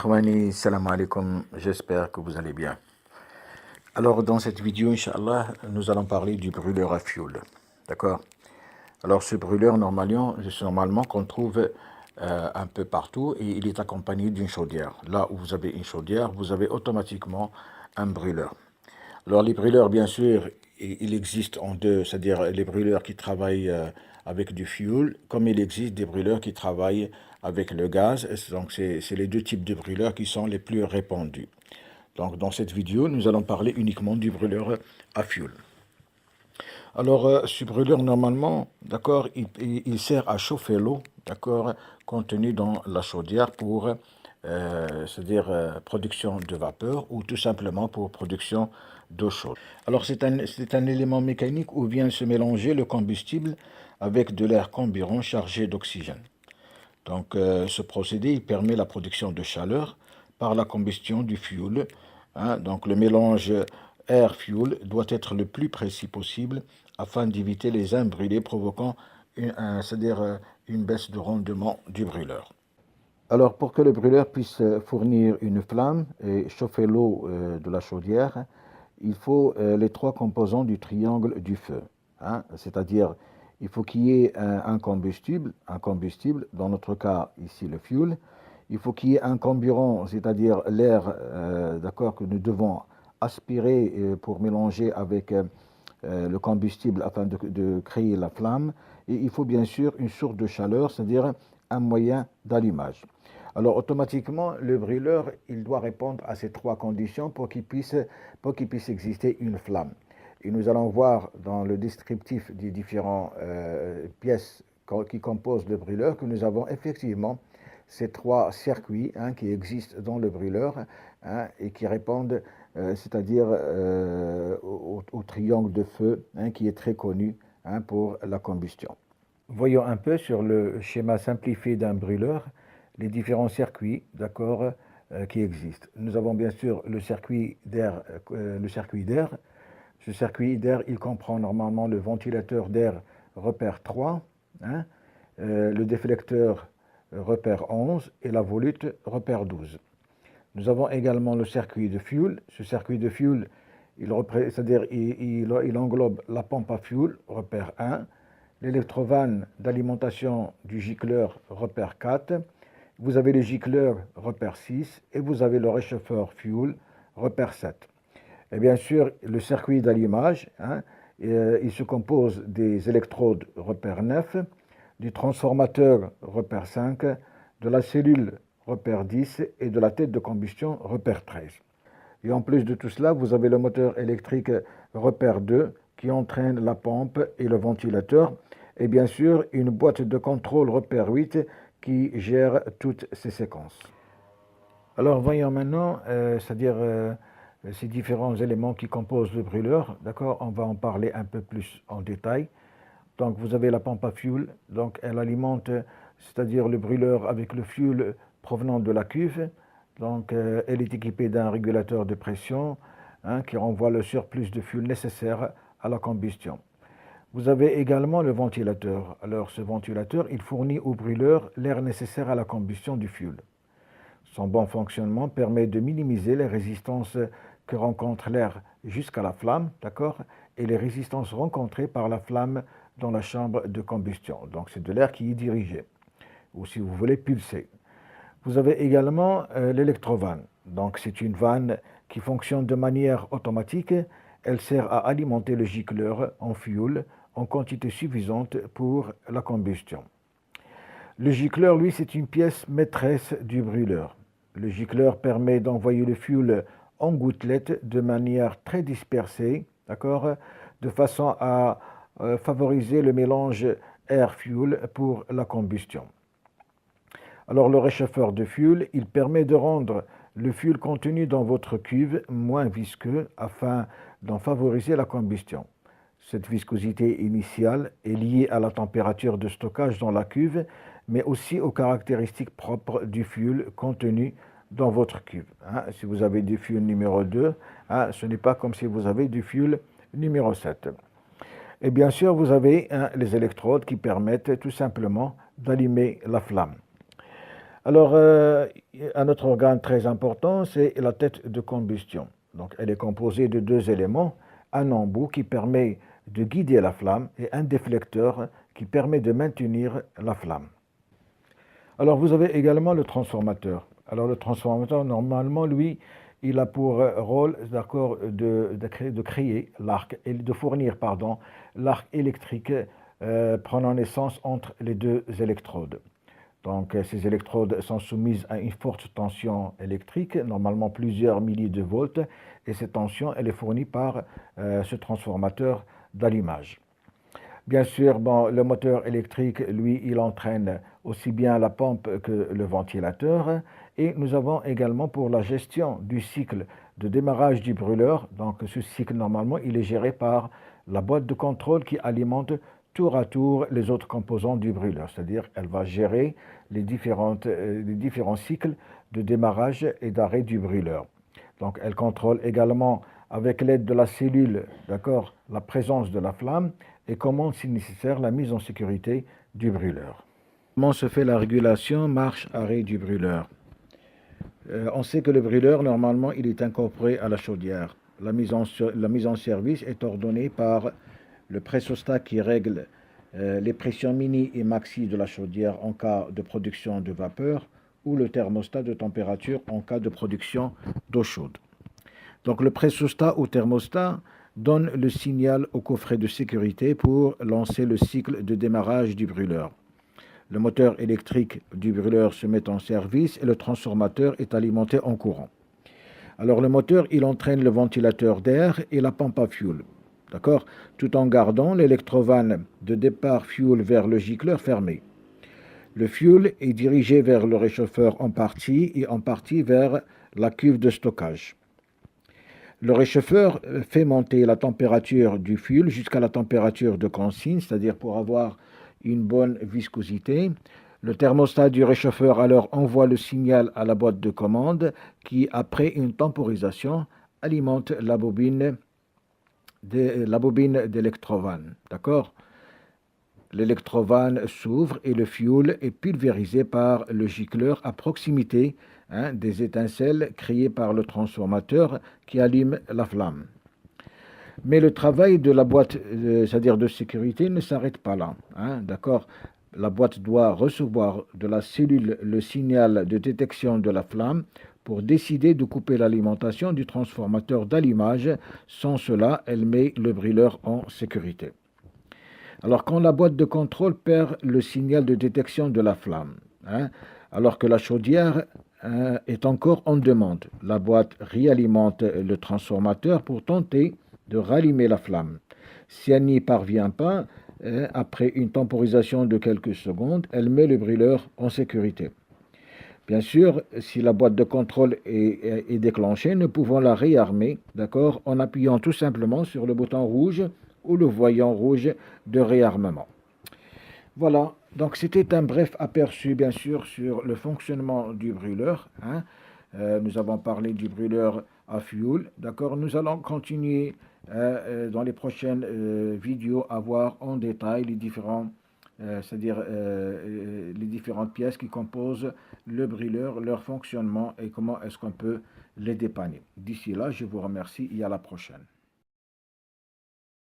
Ikhwani, salam alaikum, j'espère que vous allez bien. Alors dans cette vidéo, Inch'Allah, nous allons parler du brûleur à fioul. D'accord? Alors ce brûleur, normalement qu'on trouve un peu partout et il est accompagné d'une chaudière. Là où vous avez une chaudière, vous avez automatiquement un brûleur. Alors les brûleurs, bien sûr, il existe en deux, c'est-à-dire les brûleurs qui travaillent avec du fioul, comme il existe des brûleurs qui travaillent avec le gaz. Donc c'est les deux types de brûleurs qui sont les plus répandus. Donc dans cette vidéo, nous allons parler uniquement du brûleur à fioul. Alors ce brûleur, normalement, d'accord, il sert à chauffer l'eau, d'accord, contenue dans la chaudière pour, c'est-à-dire production de vapeur ou tout simplement pour production d'eau chaude. Alors c'est un élément mécanique où vient se mélanger le combustible avec de l'air comburant chargé d'oxygène. Donc ce procédé il permet la production de chaleur par la combustion du fioul. Donc le mélange air-fioul doit être le plus précis possible afin d'éviter les imbrûlés provoquant c'est-à-dire une baisse de rendement du brûleur. Alors pour que le brûleur puisse fournir une flamme et chauffer l'eau de la chaudière, il faut les trois composants du triangle du feu. C'est-à-dire il faut qu'il y ait un combustible, dans notre cas ici le fioul. Il faut qu'il y ait un comburant, c'est-à-dire l'air d'accord, que nous devons aspirer pour mélanger avec le combustible afin de créer la flamme. Et il faut bien sûr une source de chaleur, c'est-à-dire un moyen d'allumage. Alors automatiquement, le brûleur, il doit répondre à ces trois conditions pour qu'il puisse exister une flamme. Et nous allons voir dans le descriptif des différentes pièces qui composent le brûleur que nous avons effectivement ces trois circuits qui existent dans le brûleur et qui répondent, c'est-à-dire au triangle de feu qui est très connu pour la combustion. Voyons un peu sur le schéma simplifié d'un brûleur les différents circuits, d'accord, qui existent. Nous avons bien sûr le circuit d'air. Ce circuit d'air, il comprend normalement le ventilateur d'air repère 3, le déflecteur repère 11 et la volute repère 12. Nous avons également le circuit de fuel. Ce circuit de fuel, c'est-à-dire il englobe la pompe à fuel, repère 1, l'électrovanne d'alimentation du gicleur, repère 4, vous avez le gicleur, repère 6, et vous avez le réchauffeur fuel, repère 7. Et bien sûr, le circuit d'allumage, il se compose des électrodes repère 9, du transformateur repère 5, de la cellule repère 10 et de la tête de combustion repère 13. Et en plus de tout cela, vous avez le moteur électrique repère 2 qui entraîne la pompe et le ventilateur, et bien sûr une boîte de contrôle repère 8 qui gère toutes ces séquences. Alors voyons maintenant, c'est-à-dire ces différents éléments qui composent le brûleur, d'accord, on va en parler un peu plus en détail. Donc vous avez la pompe à fuel, donc elle alimente, c'est-à-dire le brûleur avec le fuel provenant de la cuve. Donc elle est équipée d'un régulateur de pression qui renvoie le surplus de fuel nécessaire à la combustion. Vous avez également le ventilateur. Alors ce ventilateur, il fournit au brûleur l'air nécessaire à la combustion du fuel. Son bon fonctionnement permet de minimiser les résistances que rencontre l'air jusqu'à la flamme, d'accord, et les résistances rencontrées par la flamme dans la chambre de combustion. Donc c'est de l'air qui est dirigé, ou si vous voulez pulser. Vous avez également l'électrovanne. Donc c'est une vanne qui fonctionne de manière automatique. Elle sert à alimenter le gicleur en fuel en quantité suffisante pour la combustion. Le gicleur, lui, c'est une pièce maîtresse du brûleur. Le gicleur permet d'envoyer le fuel en gouttelettes de manière très dispersée, d'accord, de façon à favoriser le mélange air-fuel pour la combustion. Alors le réchauffeur de fuel, il permet de rendre le fuel contenu dans votre cuve moins visqueux afin d'en favoriser la combustion. Cette viscosité initiale est liée à la température de stockage dans la cuve, mais aussi aux caractéristiques propres du fuel contenu dans votre cuve. Si vous avez du fuel numéro 2, ce n'est pas comme si vous avez du fuel numéro 7. Et bien sûr, vous avez les électrodes qui permettent tout simplement d'allumer la flamme. Alors, un autre organe très important, c'est la tête de combustion. Donc, elle est composée de deux éléments, un embout qui permet de guider la flamme et un déflecteur qui permet de maintenir la flamme. Alors, vous avez également le transformateur. Alors, le transformateur, normalement, lui, il a pour rôle, d'accord, de créer l'arc, et de fournir, pardon, l'arc électrique prenant naissance entre les deux électrodes. Donc, ces électrodes sont soumises à une forte tension électrique, normalement plusieurs milliers de volts, et cette tension, elle est fournie par ce transformateur d'allumage. Bien sûr, bon, le moteur électrique, lui, il entraîne aussi bien la pompe que le ventilateur. Et nous avons également pour la gestion du cycle de démarrage du brûleur, donc ce cycle, normalement, il est géré par la boîte de contrôle qui alimente tour à tour les autres composants du brûleur. C'est-à-dire qu'elle va gérer les différents cycles de démarrage et d'arrêt du brûleur. Donc, elle contrôle également avec l'aide de la cellule, d'accord, la présence de la flamme et commande si nécessaire la mise en sécurité du brûleur. Comment se fait la régulation marche-arrêt du brûleur? On sait que le brûleur, normalement, il est incorporé à la chaudière. La mise en service est ordonnée par le pressostat qui règle les pressions mini et maxi de la chaudière en cas de production de vapeur ou le thermostat de température en cas de production d'eau chaude. Donc le pressostat ou thermostat donne le signal au coffret de sécurité pour lancer le cycle de démarrage du brûleur. Le moteur électrique du brûleur se met en service et le transformateur est alimenté en courant. Alors le moteur, il entraîne le ventilateur d'air et la pompe à fuel, d'accord, tout en gardant l'électrovanne de départ fuel vers le gicleur fermé. Le fuel est dirigé vers le réchauffeur en partie et en partie vers la cuve de stockage. Le réchauffeur fait monter la température du fuel jusqu'à la température de consigne, c'est-à-dire pour avoir une bonne viscosité. Le thermostat du réchauffeur alors envoie le signal à la boîte de commande qui, après une temporisation, alimente la bobine d'électrovanne. D'accord? L'électrovanne s'ouvre et le fuel est pulvérisé par le gicleur à proximité des étincelles créées par le transformateur qui allume la flamme. Mais le travail de la boîte, c'est-à-dire de sécurité, ne s'arrête pas là. D'accord? La boîte doit recevoir de la cellule le signal de détection de la flamme pour décider de couper l'alimentation du transformateur d'allumage. Sans cela, elle met le brûleur en sécurité. Alors, quand la boîte de contrôle perd le signal de détection de la flamme, alors que la chaudière est encore en demande, la boîte réalimente le transformateur pour tenter de rallumer la flamme. Si elle n'y parvient pas, après une temporisation de quelques secondes, elle met le brûleur en sécurité. Bien sûr, si la boîte de contrôle est déclenchée, nous pouvons la réarmer, d'accord, en appuyant tout simplement sur le bouton rouge ou le voyant rouge de réarmement. Voilà, donc c'était un bref aperçu, bien sûr, sur le fonctionnement du brûleur. Nous avons parlé du brûleur à fuel, d'accord. Nous allons continuer dans les prochaines vidéos à voir en détail les c'est-à-dire les différentes pièces qui composent le brûleur, leur fonctionnement et comment est-ce qu'on peut les dépanner. D'ici là, je vous remercie et à la prochaine.